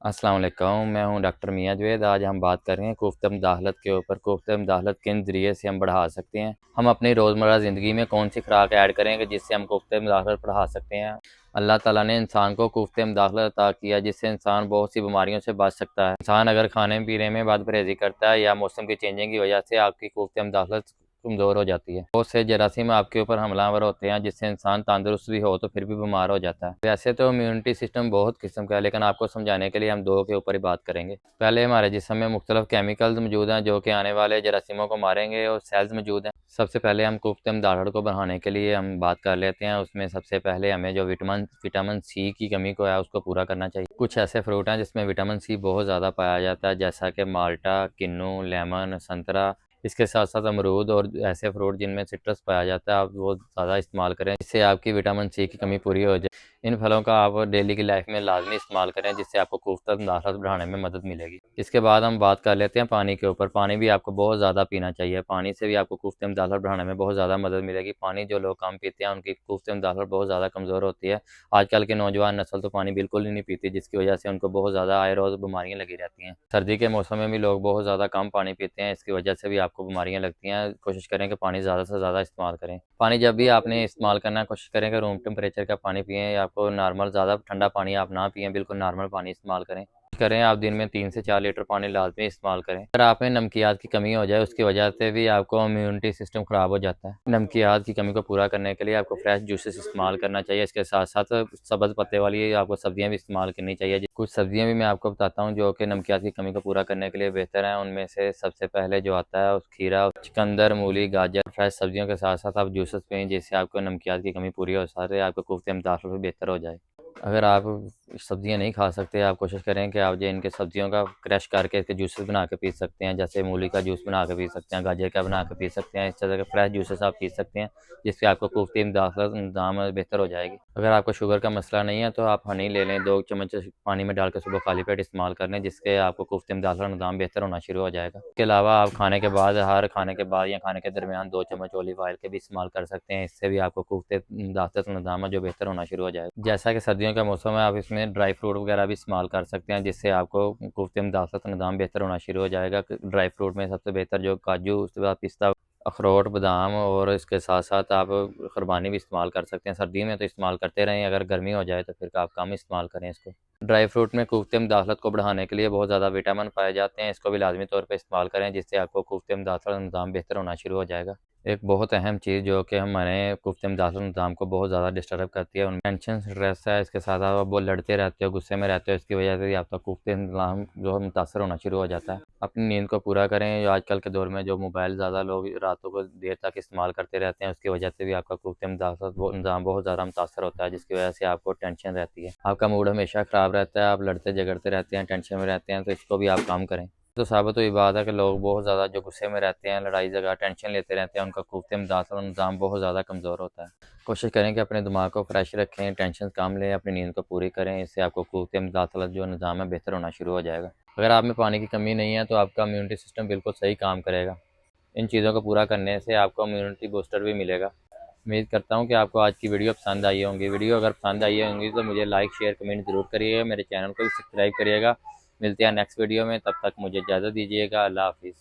अस्सलाम वालेकुम, मैं हूं डॉक्टर मियां जवेद। आज हम बात कर रहे हैं कोफ्ता मुदाखलत के ऊपर। कोफ्ता मुदाखलत किन ज़रिए से हम बढ़ा सकते हैं। हम अपनी रोज़मर्रा ज़िंदगी में कौन सी खुराक ऐड करेंगे जिससे हम कोफ्ता मुदाखलत बढ़ा सकते हैं। अल्लाह ताला ने इंसान को कोफ्ता मुदाखलत अता किया जिससे इंसान बहुत सी बीमारियों से बच सकता है। इंसान अगर खाने पीने में बद परहेज़ी करता है या मौसम की चेंजिंग की वजह से आपकी कोफ्ता मुदाखलत कमज़ोर हो जाती है। बहुत से जरासीम आपके ऊपर हमलावर होते हैं जिससे इंसान तंदुरुस्त भी हो तो फिर भी बीमार हो जाता है। वैसे तो इम्यूनिटी सिस्टम बहुत किस्म का है, लेकिन आपको समझाने के लिए हम दो के ऊपर ही बात करेंगे। पहले हमारे जिस्म में मुख्तलिफ केमिकल्स मौजूद हैं जो कि आने वाले जरासीमों को मारेंगे, और सेल्स मौजूद हैं। सबसे पहले हम कोफ्ता मुदाखलत को बढ़ाने के लिए हम बात कर लेते हैं। उसमें सबसे पहले हमें जो विटामिन सी की कमी को है उसको पूरा करना चाहिए। कुछ ऐसे फ्रूट हैं जिसमें विटामिन सी बहुत ज़्यादा पाया जाता है, जैसा कि माल्टा, किन्नू, लेमन, संतरा। इसके साथ साथ अमरूद और ऐसे फ्रूट जिनमें सिट्रस पाया जाता है, आप वो ज़्यादा इस्तेमाल करें जिससे आपकी विटामिन सी की कमी पूरी हो जाए। इन फलों का आप डेली की लाइफ में लाजमी इस्तेमाल करें जिससे आपको कोफ्ता मुदाखलत बढ़ाने में मदद मिलेगी। इसके बाद हम बात कर लेते हैं पानी के ऊपर। पानी भी आपको बहुत ज़्यादा पीना चाहिए। पानी से भी आपको कोफ्ता मुदाखलत बढ़ाने में बहुत ज़्यादा मदद मिलेगी। पानी जो लोग कम पीते हैं उनकी कोफ्ता मुदाखलत बहुत ज़्यादा कमज़ोर होती है। आजकल के नौजवान नस्ल तो पानी बिल्कुल ही नहीं पीती, जिसकी वजह से उनको बहुत ज़्यादा आए रोज़ बीमारियाँ लगी रहती हैं। सर्दी के मौसम में भी लोग बहुत ज़्यादा कम पानी पीते हैं, इसकी वजह से भी आपको बीमारियाँ लगती हैं। कोशिश करें कि पानी ज़्यादा से ज़्यादा इस्तेमाल करें। पानी जब भी आपने इस्तेमाल करना है, कोशिश करें कि रूम टेम्परेचर का पानी पिएँ। आपको नॉर्मल ज़्यादा ठंडा पानी आप ना पिएँ, बिल्कुल नॉर्मल पानी इस्तेमाल करें आप दिन में 3 से 4 लीटर पानी लाज़मी इस्तेमाल करें। अगर आप में नमकियात की कमी हो जाए, उसकी वजह से भी आपको इम्यूनिटी सिस्टम ख़राब हो जाता है। नमकियात की कमी को पूरा करने के लिए आपको फ्रेश जूसेस इस्तेमाल करना चाहिए। इसके साथ-साथ सब्ज़ पत्ते वाली आपको सब्ज़ियाँ भी इस्तेमाल करनी चाहिए। कुछ सब्ज़ियाँ भी मैं आपको बताता हूँ जो कि नमकियात की कमी को पूरा करने के लिए बेहतर हैं। उनमें से सबसे पहले जो आता है खीरा, चुकंदर, मूली, गाजर। फ्रेश सब्ज़ियों के साथ-साथ आप जूसेस पिएँ जिससे आपको नमकियात की कमी पूरी हो सके, आपको कोफ्ते मुदाखलत भी बेहतर हो जाए। अगर आप सब्ज़ियाँ नहीं खा सकते, आप कोशिश करें कि आप जो इनके सब्ज़ियों का क्रश करके इसके जूसेस बना के पी सकते हैं। जैसे मूली का जूस बना के पी सकते हैं, गाजर का बना के पी सकते हैं। इस तरह के फ्रेश जूसेस आप पी सकते हैं जिससे आपको कोफ्ते मुदाखलत निज़ाम बेहतर हो जाएगी। अगर आपको शुगर का मसला नहीं है तो आप हनी ले लें, 2 चम्मच पानी में डाल के सुबह खाली पेट इस्तेमाल कर लें, जिससे आपको कोफ्ते मुदाखलत निज़ाम बेहतर होना शुरू हो जाएगा। इसके अलावा आप खाने के बाद, हर खाने के बाद या खाने के दरमियान 2 चम्मच ऑलिव ऑयल के भी इस्तेमाल कर सकते हैं। इससे भी आपको कोफ्ते मुदाखलत निज़ाम जो बेहतर होना शुरू हो जाएगा। जैसा कि सर्दियों का मौसम है, आप इसमें ड्राई फ्रूट वगैरह भी इस्तेमाल कर सकते हैं जिससे आपको कोफ्ते मुदाखलत निज़ाम बेहतर होना शुरू हो जाएगा। ड्राई फ्रूट में सबसे बेहतर जो काजू, उसके बाद पिस्ता, अखरोट, बादाम, और इसके साथ-साथ आप खुरबानी भी इस्तेमाल कर सकते हैं। सर्दी में तो इस्तेमाल करते रहें, अगर गर्मी हो जाए तो फिर आप कम इस्तेमाल करें इसको। ड्राई फ्रूट में कोफ्ते मुदाखलत को बढ़ाने के लिए बहुत ज़्यादा विटामिन पाए जाते हैं, इसको भी लाज़मी तौर पे इस्तेमाल करें जिससे आपको कोफ्ते मुदाखलत निज़ाम बेहतर होना शुरू हो जाएगा। एक बहुत अहम चीज़ जो कि हमारे कोफ्ते मुदाखलत निज़ाम को बहुत ज़्यादा डिस्टर्ब करती है, उनमें टेंशन, स्ट्रेस है। इसके साथ आप वो लड़ते रहते हो, गुस्से में रहते हो, इसकी वजह से भी आपका कोफ्ते निज़ाम जो है मुतासर होना शुरू हो जाता है। अपनी नींद को पूरा करें। जो आजकल के दौर में जो मोबाइल ज़्यादा लोग रातों को देर तक इस्तेमाल करते रहते हैं, उसकी वजह से भी आपका कोफ्ते मुदाखलत वो निज़ाम बहुत ज़्यादा मुतासर होता है, जिसकी वजह से आपको टेंशन रहती है। आपका मूड हमेशा ख़राब रहता है, आप लड़ते झगड़ते रहते हैं, टेंशन में रहते हैं, तो इसको भी आप कम करें। तो साबित हुई बात है कि लोग बहुत ज़्यादा जो गुस्से में रहते हैं, लड़ाई झगड़ा, टेंशन लेते रहते हैं, उनका कोफ्ते मुदाखलत निज़ाम बहुत ज़्यादा कमज़ोर होता है। कोशिश करें कि अपने दिमाग को फ्रेश रखें, टेंशन कम लें, अपनी नींद को पूरी करें, इससे आपको कोफ्ते मुदाखलत जो निज़ाम है बेहतर होना शुरू हो जाएगा। अगर आप में पानी की कमी नहीं है तो आपका इम्यूनिटी सिस्टम बिल्कुल सही काम करेगा। इन चीज़ों को पूरा करने से आपको इम्यूनिटी बूस्टर भी मिलेगा। उम्मीद करता हूँ कि आपको आज की वीडियो पसंद आई होंगी। वीडियो अगर पसंद आई होंगी तो मुझे लाइक, शेयर, कमेंट ज़रूर करिएगा। मेरे चैनल को भी सब्सक्राइब करिएगा। मिलते हैं नेक्स्ट वीडियो में, तब तक मुझे इजाज़त दीजिएगा। अल्लाह हाफ़िज़।